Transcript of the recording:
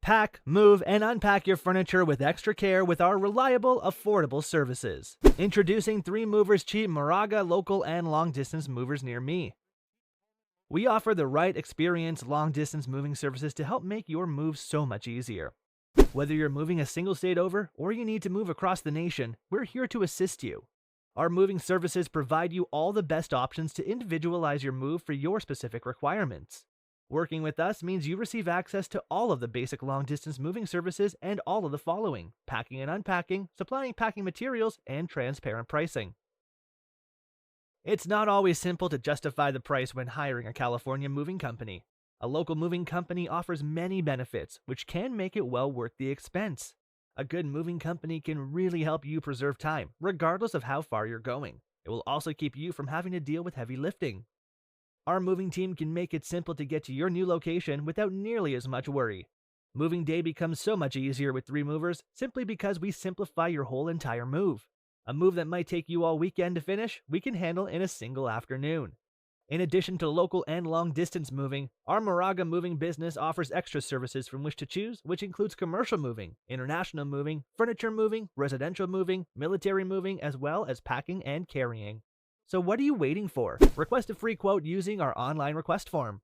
Pack, move, and unpack your furniture with extra care with our reliable, affordable services. Introducing 3 Movers Cheap Moraga local and long-distance movers near me. We offer the right experienced long-distance moving services to help make your move so much easier. Whether you're moving a single state over or you need to move across the nation, we're here to assist you. Our moving services provide you all the best options to individualize your move for your specific requirements. Working with us means you receive access to all of the basic long-distance moving services and all of the following: packing and unpacking, supplying packing materials, and transparent pricing. It's not always simple to justify the price when hiring a California moving company. A local moving company offers many benefits, which can make it well worth the expense. A good moving company can really help you preserve time, regardless of how far you're going. It will also keep you from having to deal with heavy lifting. Our moving team can make it simple to get to your new location without nearly as much worry. Moving day becomes so much easier with 3 movers simply because we simplify your whole entire move. A move that might take you all weekend to finish, we can handle in a single afternoon. In addition to local and long-distance moving, our Moraga moving business offers extra services from which to choose, which includes commercial moving, international moving, furniture moving, residential moving, military moving, as well as packing and carrying. So what are you waiting for? Request a free quote using our online request form.